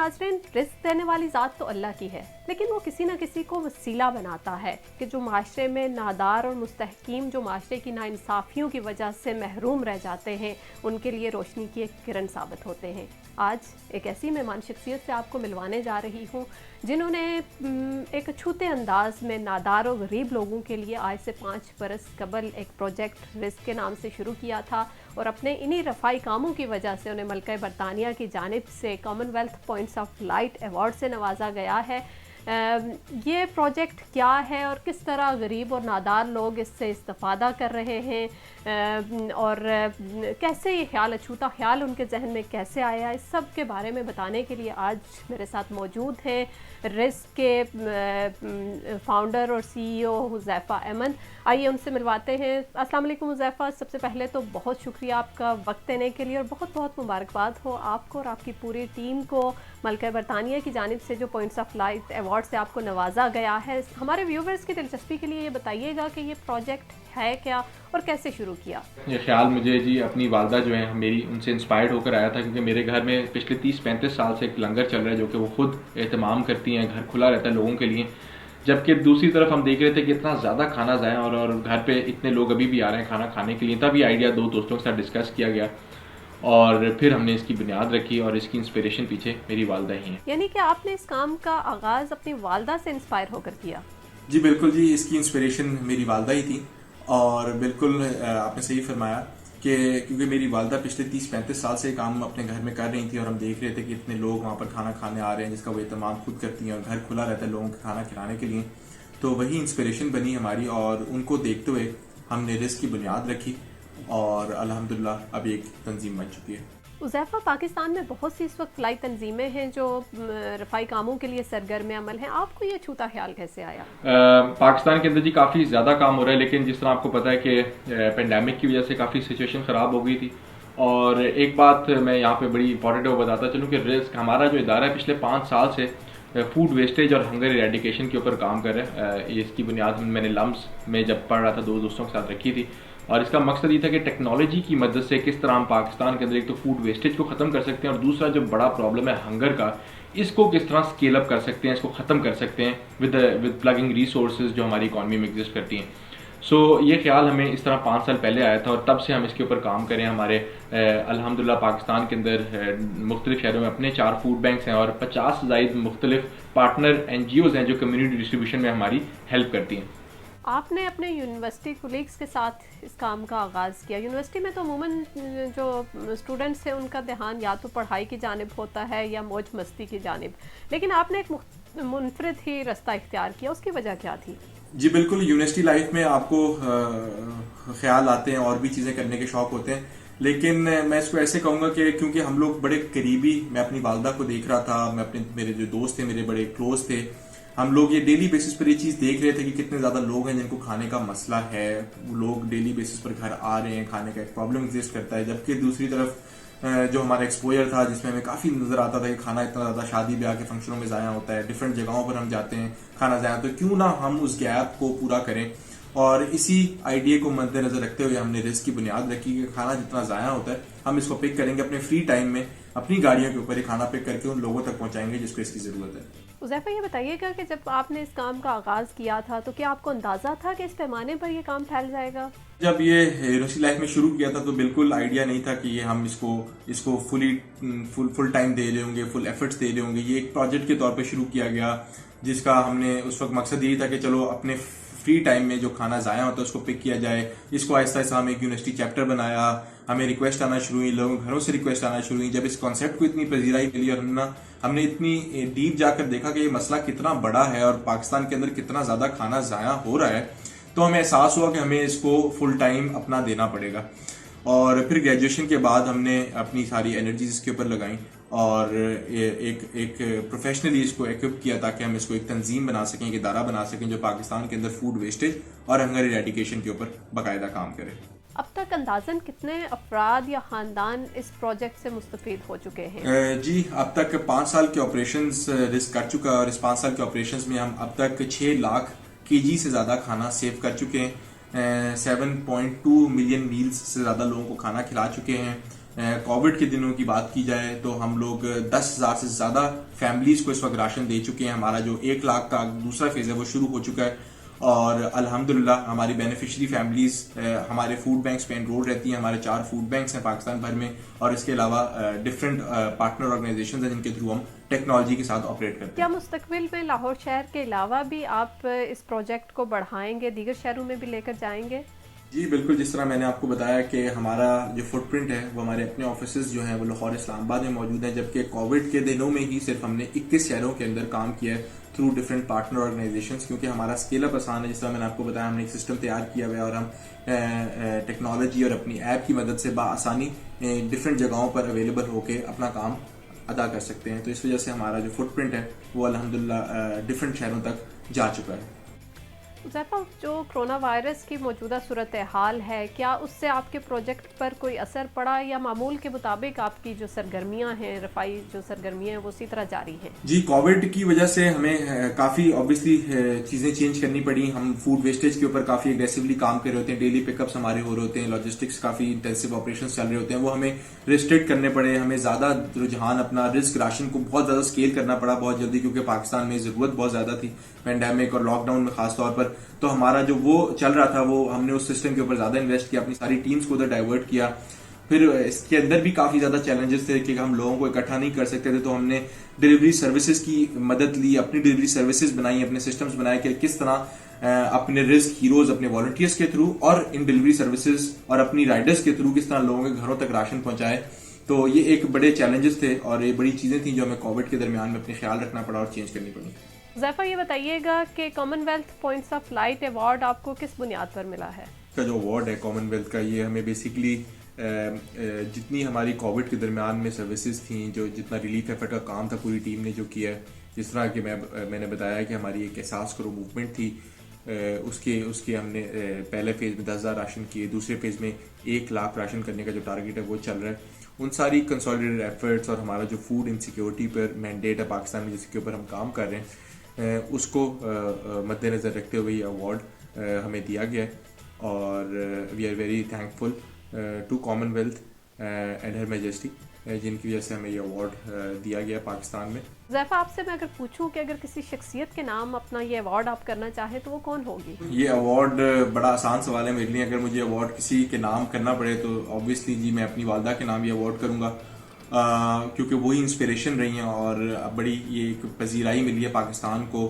नाजरीन, रिस्क देने वाली ज़ात तो अल्लाह की है, लेकिन वो किसी न किसी को वसीला बनाता है कि जो माशरे में नादार और मुस्तहकीम जो माशरे की नाइंसाफ़ियों की वजह से महरूम रह जाते हैं, उनके लिए रोशनी की एक किरण साबित होते हैं। आज एक ऐसी मेहमान शख्सियत से आपको मिलवाने जा रही हूँ जिन्होंने एक छूते अंदाज में नादार और गरीब लोगों के लिए आज से 5 बरस कबल एक प्रोजेक्ट रिस्क के नाम से शुरू किया था और अपने इन्हीं रफ़ाई कामों की वजह से उन्हें मल्का बरतानिया की जानिब से Commonwealth points of light award से नवाजा गया है। ये प्रोजेक्ट क्या है और किस तरह गरीब और नादार लोग इससे इस्तेफ़ादा कर रहे हैं और कैसे ये ख्याल, अछूता ख्याल उनके जहन में कैसे आया, इस सब के बारे में बताने के लिए आज मेरे साथ मौजूद हैं रिस्क के फाउंडर और CEO हुज़ैफ़ा अमन। आइए उनसे मिलवाते हैं। अस्सलाम वालेकुम हुज़ैफ़ा, सबसे पहले तो बहुत शुक्रिया आपका वक्त देने के लिए और बहुत बहुत मुबारकबाद हो आपको और आपकी पूरी टीम को मल्का बरतानिया की जानिब से जो पॉइंट्स ऑफ लाइट अवार्ड से आपको नवाजा गया है। हमारे व्यूवर्स की दिलचस्पी के लिए ये बताइएगा कि ये प्रोजेक्ट है क्या और कैसे शुरू किया। ये ख्याल मुझे जी अपनी वालदा जो है मेरी उनसे इंस्पायर्ड होकर आया था, क्योंकि मेरे घर में पिछले 30-35 साल से एक लंगर चल रहा है जो कि वो खुद एहतमाम करती हैं। घर खुला रहता है लोगों के लिए, जबकि दूसरी तरफ हम देख रहे थे कि इतना ज़्यादा खाना ज़ाया और घर पे इतने लोग अभी भी आ रहे हैं खाना खाने के लिए। तब ये आइडिया 2 दोस्तों के साथ डिस्कस किया गया और फिर हमने इसकी बुनियाद रखी और इसकी इंस्पिरेशन पीछे मेरी वालदा ही हैं। यानी कि आपने इस काम का आगाज़ अपनी वालदा से इंस्पायर होकर किया? जी बिल्कुल जी, इसकी इंस्पिरेशन मेरी वालदा ही थी और बिल्कुल आपने सही फरमाया कि क्योंकि मेरी वालदा पिछले 30-35 साल से काम अपने घर में कर रही थी और हम देख रहे थे कि इतने लोग वहाँ पर खाना खाने आ रहे हैं जिसका वो एहतमाम खुद करती हैं और घर खुला रहता है लोगों को खाना खिलाने के लिए। तो वही इंस्पिरेशन बनी हमारी और उनको देखते हुए हमने रिस्क की बुनियाद रखी और अल्हम्दुलिल्लाह अब एक तंजीम बन चुकी है। हुज़ैफ़ा, पाकिस्तान में बहुत सी इस वक्त फलाई तंजीमें हैं जो रफ़ाई कामों के लिए सरगर्म अमल हैं। आपको ये छूता ख्याल कैसे आया? पाकिस्तान के अंदर जी काफ़ी ज़्यादा काम हो रहा है, लेकिन जिस तरह आपको पता है कि पेंडेमिक की वजह से काफ़ी सिचुएशन ख़राब हो गई थी। और एक बात मैं यहाँ पे बड़ी इंपॉर्टेंट है वो बताता चलूँ कि रिस्क हमारा जो इदारा है पिछले 5 साल से फूड वेस्टेज और हंगर इरेडिकेशन के ऊपर काम कर रहा है। इसकी बुनियाद मैंने लम्स में जब पढ़ रहा था 2 दोस्तों के साथ रखी थी और इसका मकसद ये था कि टेक्नोलॉजी की मदद से किस तरह हम पाकिस्तान के अंदर एक तो फूड वेस्टेज को ख़त्म कर सकते हैं और दूसरा जो बड़ा प्रॉब्लम है हंगर का, इसको किस तरह स्केल अप कर सकते हैं, इसको ख़त्म कर सकते हैं विद प्लगिंग रिसोर्सेज जो हमारी इकॉनमी में एग्जिस्ट करती हैं। सो ये ख्याल हमें इस तरह 5 साल पहले आया था और तब से हम इसके ऊपर काम करें। हमारे अल्हम्दुलिल्लाह पाकिस्तान के अंदर मुख्तलिफ शहरों में अपने 4 फूड बैंक्स हैं और 50 से ज़ायद मुख्तलिफ पार्टनर NGOs हैं जो कम्युनिटी डिस्ट्रीब्यूशन में हमारी हेल्प करती हैं। आपने अपने यूनिवर्सिटी कोलीग्स के साथ इस काम का आगाज़ किया। यूनिवर्सिटी में तो अमूमन जो स्टूडेंट्स हैं उनका ध्यान या तो पढ़ाई की जानिब होता है या मौज मस्ती की जानिब, लेकिन आपने एक मुनफरिद ही रास्ता इख्तियार किया, उसकी वजह क्या थी? जी बिल्कुल, यूनिवर्सिटी लाइफ में आपको ख्याल आते हैं और भी चीज़ें करने के शौक होते हैं, लेकिन मैं इसको ऐसे कहूँगा कि क्योंकि हम लोग बड़े करीबी, मैं अपनी वालदा को देख रहा था, मैं अपने मेरे जो दोस्त थे मेरे बड़े क्लोज थे, हम लोग ये डेली बेसिस पर ये चीज़ देख रहे थे कि कितने ज़्यादा लोग हैं जिनको खाने का मसला है। लोग डेली बेसिस पर घर आ रहे हैं, खाने का एक प्रॉब्लम एग्जिस्ट करता है। जबकि दूसरी तरफ जो हमारा एक्सपोजर था जिसमें हमें काफ़ी नज़र आता था कि खाना इतना ज़्यादा शादी ब्याह के फंक्शनों में ज़ाया होता है, डिफरेंट जगहों पर हम जाते हैं खाना ज़ाया, तो क्यों ना हम उस गैप को पूरा करें। और इसी आइडिया को मद्देनजर रखते हुए हमने रिस्क की बुनियाद रखी कि खाना जितना ज़ाया होता है हम इसको पिक करेंगे अपने फ्री टाइम में, अपनी गाड़ियों के ऊपर ये खाना पिक करके उन लोगों तक पहुंचाएंगे जिसको इसकी ज़रूरत है। हुज़ैफ़ा, ये बताइएगा कि जब आपने इस काम का आगाज़ किया था तो क्या आपको अंदाज़ा था कि इस पैमाने पर ये काम फैल जाएगा? जब ये यूनिवर्सिटी लाइफ में शुरू किया था तो बिल्कुल आइडिया नहीं था कि ये हम इसको फुल टाइम दे रहे होंगे, फुल एफर्ट्स दे रहे होंगे। ये एक प्रोजेक्ट के तौर पे शुरू किया गया जिसका हमने उस वक्त मकसद यही था कि चलो अपने फ्री टाइम में जो खाना ज़ाया होता है उसको पिक किया जाए। इसको आहिस्ता आहिस्ता हम एक यूनिवर्सिटी चैप्टर बनाया, हमें रिक्वेस्ट आना शुरू हुई, लोगों घरों से रिक्वेस्ट आना शुरू हुई। जब इस कॉन्सेप्ट को इतनी पजीराई मिली और हमने इतनी डीप जाकर देखा कि ये मसला कितना बड़ा है और पाकिस्तान के अंदर कितना ज़्यादा खाना ज़ाया हो रहा है, तो हमें एहसास हुआ कि हमें इसको फुल टाइम अपना देना पड़ेगा। और फिर ग्रेजुएशन के बाद हमने अपनी सारी एनर्जीज इसके ऊपर लगाई और एक प्रोफेशनली इसको इक्विप किया ताकि हम इसको एक तंजीम बना सकें, एक इदारा बना सकें जो पाकिस्तान के अंदर फूड वेस्टेज और हंगर इरेडिकेशन के ऊपर बाकायदा काम करे। अब तक अंदाजन कितने अफराद या ख़ानदान इस प्रोजेक्ट से मुस्तफ़ीद हो चुके हैं? जी अब तक 5 साल के ऑपरेशंस रिस्क कर चुका है और इस 5 साल के ऑपरेशंस में हम अब तक 6 लाख kg से ज़्यादा खाना सेव कर चुके हैं। 7.2 मिलियन मील्स से ज़्यादा लोगों को खाना खिला चुके हैं कोविड के दिनों की बात की जाए तो हम लोग 10,000 से ज़्यादा फैमिलीज को इस वक्त राशन दे चुके हैं। हमारा जो 1 लाख का दूसरा फेज है वो शुरू हो चुका है और अल्हम्दुलिल्लाह हमारी बेनिफिशियरी फैमिलीज हमारे फूड बैंक्स पे एनरोल रहती हैं। हमारे 4 फूड बैंक्स हैं पाकिस्तान भर में और इसके अलावा डिफरेंट पार्टनर ऑर्गेनाइजेशंस हैं जिनके थ्रू हम टेक्नोलॉजी के साथ ऑपरेट करते हैं। क्या मुस्तकबिल में लाहौर शहर के अलावा भी आप इस प्रोजेक्ट को बढ़ाएंगे, दीगर शहरों में भी लेकर जाएंगे? जी बिल्कुल, जिस तरह मैंने आपको बताया कि हमारा जो फुटप्रिंट है वो हमारे अपने ऑफिसेज जो हैं वो लाहौर इस्लामाबाद में मौजूद हैं, जबकि कोविड के दिनों में ही सिर्फ हमने 21 शहरों के अंदर काम किया है थ्रू डिफरेंट पार्टनर ऑर्गेनाइजेशंस, क्योंकि हमारा स्केल अप आसान है। जिस तरह मैंने आपको बताया हमने एक सिस्टम तैयार किया हुआ है और हम टेक्नोलॉजी और अपनी ऐप की मदद से बआसानी डिफरेंट जगहों पर अवेलेबल होकर अपना काम अदा कर सकते हैं। तो इस वजह से हमारा जो फुटप्रिंट है वो अल्हम्दुलिल्लाह डिफरेंट शहरों तक जा चुका है। ज़ैफ़ा, जो कोरोना वायरस की मौजूदा सूरत हाल है, क्या उससे आपके प्रोजेक्ट पर कोई असर पड़ा या मामूल के मुताबिक आपकी जो सरगर्मियां हैं, रफ़ाई जो सरगर्मियां हैं वो उसी तरह जारी हैं? जी, कोविड की वजह से हमें काफ़ी ऑब्वियसली चीज़ें चेंज करनी पड़ी। हम फूड वेस्टेज के ऊपर काफ़ी एग्रेसिवली काम कर रहे होते हैं, डेली पिकअप्स हमारे हो रहे होते हैं, लॉजिस्टिक्स काफ़ी इंटेंसिव ऑपरेशंस चल रहे होते हैं, वो हमें रिस्ट्रिक्ट करने पड़े। हमें ज़्यादा रुझान अपना रिस्क राशन को बहुत ज़्यादा स्केल करना पड़ा बहुत जल्दी, क्योंकि पाकिस्तान में ज़रूरत बहुत ज़्यादा थी पेंडेमिक और लॉकडाउन में खास तौर पर। तो हमारा जो वो चल रहा था वो हमने उस सिस्टम के ऊपर ज्यादा इन्वेस्ट किया, अपनी सारी टीम्स को उधर डाइवर्ट किया। फिर इसके अंदर भी काफी ज्यादा चैलेंजेस थे कि हम लोगों को इकट्ठा नहीं कर सकते थे, तो हमने डिलीवरी सर्विसेज की मदद ली, अपनी डिलीवरी सर्विसेज बनाई, अपने सिस्टम्स बनाए कि किस तरह अपने रिस्क हीरोज अपने वॉलंटियर्स के थ्रू और इन डिलीवरी सर्विसेज और अपनी राइडर्स के थ्रू किस तरह लोगों के घरों तक राशन पहुंचाए। तो ये एक बड़े चैलेंजेस थे और ये बड़ी चीजें थी जो हमें कोविड के दरमियान में अपने ख्याल रखना पड़ा और चेंज करनी पड़ी। ज़ैफ़ा, ये बताइएगा कि Commonwealth points of light award आपको किस बुनियाद पर मिला है? का जो अवार्ड है कॉमनवेल्थ का, ये हमें बेसिकली जितनी हमारी कोविड के दरमियान में सर्विसेज थी, जो जितना रिलीफ एफर्ट का काम था पूरी टीम ने जो किया है, जिस तरह कि मैंने बताया कि हमारी एक एहसास करो मूवमेंट थी, उसके हमने पहले फेज में 10,000 राशन किए, दूसरे फेज में 1 लाख राशन करने का जो टारगेट है वो चल रहा है। उन सारी कंसोलिडेटेड एफर्ट्स और हमारा जो फूड इनसिक्योरिटी पर मैंडेट है पाकिस्तान में जिसके ऊपर हम काम कर रहे हैं, उसको मद्देनज़र रखते हुए ये अवार्ड हमें दिया गया है और we are very thankful to Commonwealth and her majesty, जिनकी वजह से हमें ये अवार्ड दिया गया पाकिस्तान में। ज़ैफ़ा, आपसे मैं अगर पूछूं कि अगर किसी शख्सियत के नाम अपना ये अवार्ड आप करना चाहें तो वो कौन होगी? ये अवार्ड बड़ा आसान सवाल है मेरे लिए। अगर मुझे अवार्ड किसी के नाम करना पड़े तो ऑब्वियसली जी मैं अपनी वालदा के नाम ये अवार्ड करूँगा, क्योंकि वही इंस्पिरेशन रही हैं और बड़ी ये एक पजीराई मिली है पाकिस्तान को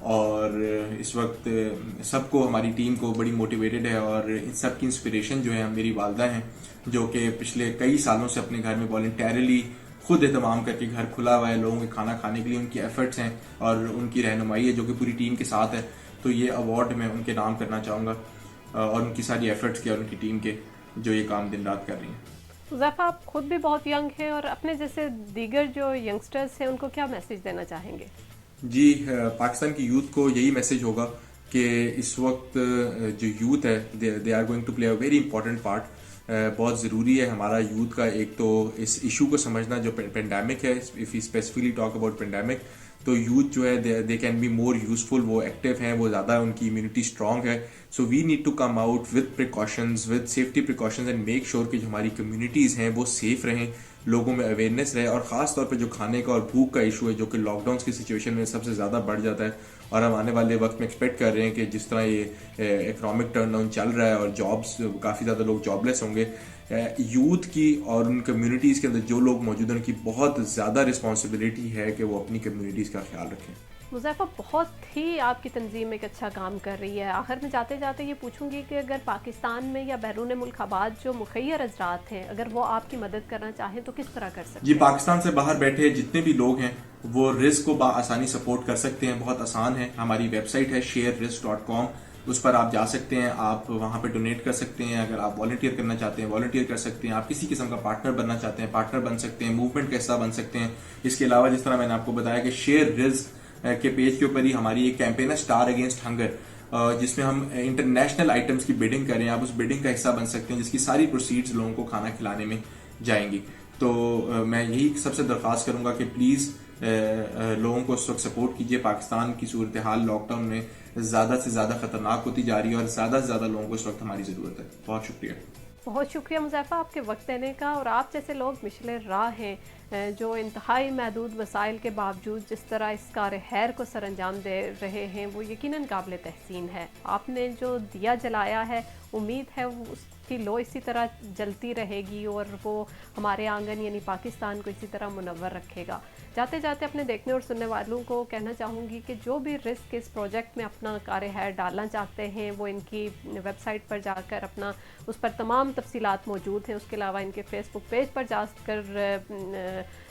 और इस वक्त सबको, हमारी टीम को बड़ी मोटिवेटेड है और इन सब की इंस्पिरेशन जो है मेरी वालदा हैं, जो कि पिछले कई सालों से अपने घर में वॉलंटरली खुद एहतमाम करके घर खुला हुआ है लोगों के खाना खाने के लिए, उनकी एफर्ट्स हैं और उनकी रहनुमाई है जो कि पूरी टीम के साथ है। तो ये अवार्ड मैं उनके नाम करना चाहूँगा और उनकी सारी एफर्ट्स के और उनकी टीम के जो ये काम दिन रात कर रही हैं। ज़ैफ़ा, आप खुद भी बहुत यंग हैं और अपने जैसे दीगर जो यंगस्टर्स हैं उनको क्या मैसेज देना चाहेंगे? जी, पाकिस्तान की यूथ को यही मैसेज होगा कि इस वक्त जो यूथ है they are going to play a very important part. बहुत ज़रूरी है हमारा यूथ का एक तो इस इशू को समझना जो पेंडेमिक है, if you specifically talk about pandemic, तो यूथ जो है they can be more useful, वो एक्टिव हैं, वो ज़्यादा उनकी इम्यूनिटी स्ट्रांग है। So we need to come out with precautions, with safety precautions and make sure कि जो हमारी कम्युनिटीज़ हैं वो सेफ रहें, लोगों में अवेयरनेस रहे। और ख़ास तौर पे जो खाने का और भूख का इशू है जो कि लॉकडाउन की सिचुएशन में सबसे ज़्यादा बढ़ जाता है और हम आने वाले वक्त में एक्सपेक्ट कर रहे हैं कि जिस तरह ये इकोनॉमिक टर्न डाउन चल रहा है और जॉब्स काफ़ी ज़्यादा लोग जॉबलेस होंगे, यूथ की और उन कम्युनिटीज़ के अंदर जो लोग मौजूद हैं उनकी बहुत ज़्यादा रिस्पॉन्सिबिलिटी है कि वो अपनी कम्युनिटीज़ का ख्याल रखें। मुज़फ़्फ़र, बहुत ही आपकी तंजीम एक अच्छा काम कर रही है। आखिर में जाते जाते ये पूछूंगी कि अगर पाकिस्तान में या बैरून मुल्क आबाद जो मुखैर हज़रात हैं, अगर वो आपकी मदद करना चाहें तो किस तरह कर सकते हैं? जी, पाकिस्तान से बाहर बैठे जितने भी लोग हैं वो रिस्क को आसानी सपोर्ट कर सकते हैं, बहुत आसान है। हमारी वेबसाइट है sharerisk.com, उस पर आप जा सकते हैं, आप वहां पे डोनेट कर सकते हैं। अगर आप वॉलंटियर करना चाहते हैं वॉलंटियर कर सकते हैं, आप किसी किस्म का पार्टनर बनना चाहते हैं पार्टनर बन सकते हैं, मूवमेंट का हिस्सा बन सकते हैं। इसके अलावा जिस तरह मैंने आपको बताया कि शेयर रिस्क के पेज के ऊपर ही हमारी एक कैंपेन है स्टार अगेंस्ट हंगर, जिसमें हम इंटरनेशनल आइटम्स की बिडिंग करें। आप उस बिडिंग का हिस्सा बन सकते हैं जिसकी सारी प्रोसीड्स लोगों को खाना खिलाने में जाएंगी। तो मैं यही सबसे दरख्वास्त करूंगा कि प्लीज लोगों को उस वक्त सपोर्ट कीजिए। पाकिस्तान की सूरत हाल लॉकडाउन में ज्यादा से ज्यादा खतरनाक होती जा रही है और ज्यादा से ज्यादा लोगों को इस वक्त हमारी जरूरत है। बहुत शुक्रिया। बहुत शुक्रिया मुज़ैफ़ा आपके वक्त देने का। और आप जैसे लोग मिशले राह हैं जो इंतहाई महदूद वसाइल के बावजूद जिस तरह इस कार खैर को सरअंजाम दे रहे हैं वो यकीनन काबिल तहसीन है। आपने जो दिया जलाया है उम्मीद है उसकी लो इसी तरह जलती रहेगी और वो हमारे आंगन यानी पाकिस्तान को इसी तरह मुनव्वर रखेगा। जाते जाते अपने देखने और सुनने वालों को कहना चाहूँगी कि जो भी रिस्क इस प्रोजेक्ट में अपना कार खैर डालना चाहते हैं वो इनकी वेबसाइट पर जाकर अपना उस पर तमाम तफसीलात मौजूद हैं। उसके अलावा इनके फेसबुक पेज पर जाकर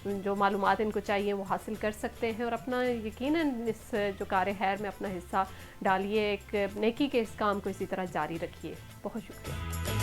जो मालूमात इनको चाहिए वो हासिल कर सकते हैं और अपना यकीनन इस जो कार खैर में अपना हिस्सा डालिए। एक नेकी के इस काम को इसी तरह जारी रखिए। बहुत शुक्रिया।